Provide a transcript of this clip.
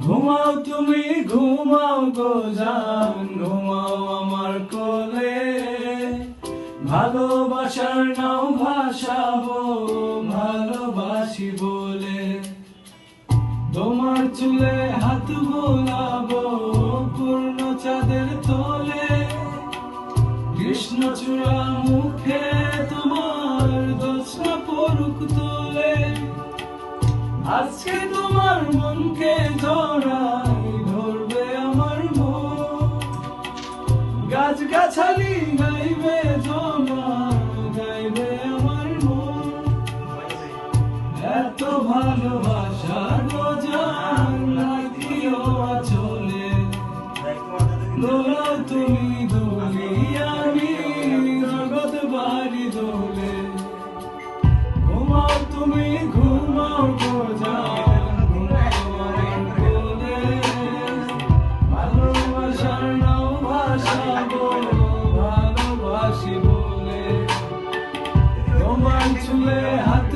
ঘুমাও তুমি ঘুমাও গো জান, ঘুমাও আমার কোলে। ভালোবাসার নাও ভাসাবো ভালোবাসি বলে। তোমার চুলে হাত বোলাবো পূর্ণ চাঁদের তোলে। কৃষ্ণচূড়া মুখে তোমার জ্যোৎস্না পড়ুক তোলে। আজকে তোমার মনকে জড়াই ধরবে আমার মন। গাছ গাছালি গাইবে তোমার, গাইবে আমার মন। এত ভালোবাসা জান রাখিও আঁচলে। দোলাও তুমি দোলি আমি জগৎ বাড়ি দোলে। ঘুমাও তুমি ঘুমাও গো জান, ঘুমাও আমার কোলে। ভালোবাসার নাও ভাসাবো ভালোবাসি বলে। তোমার চুলে হাত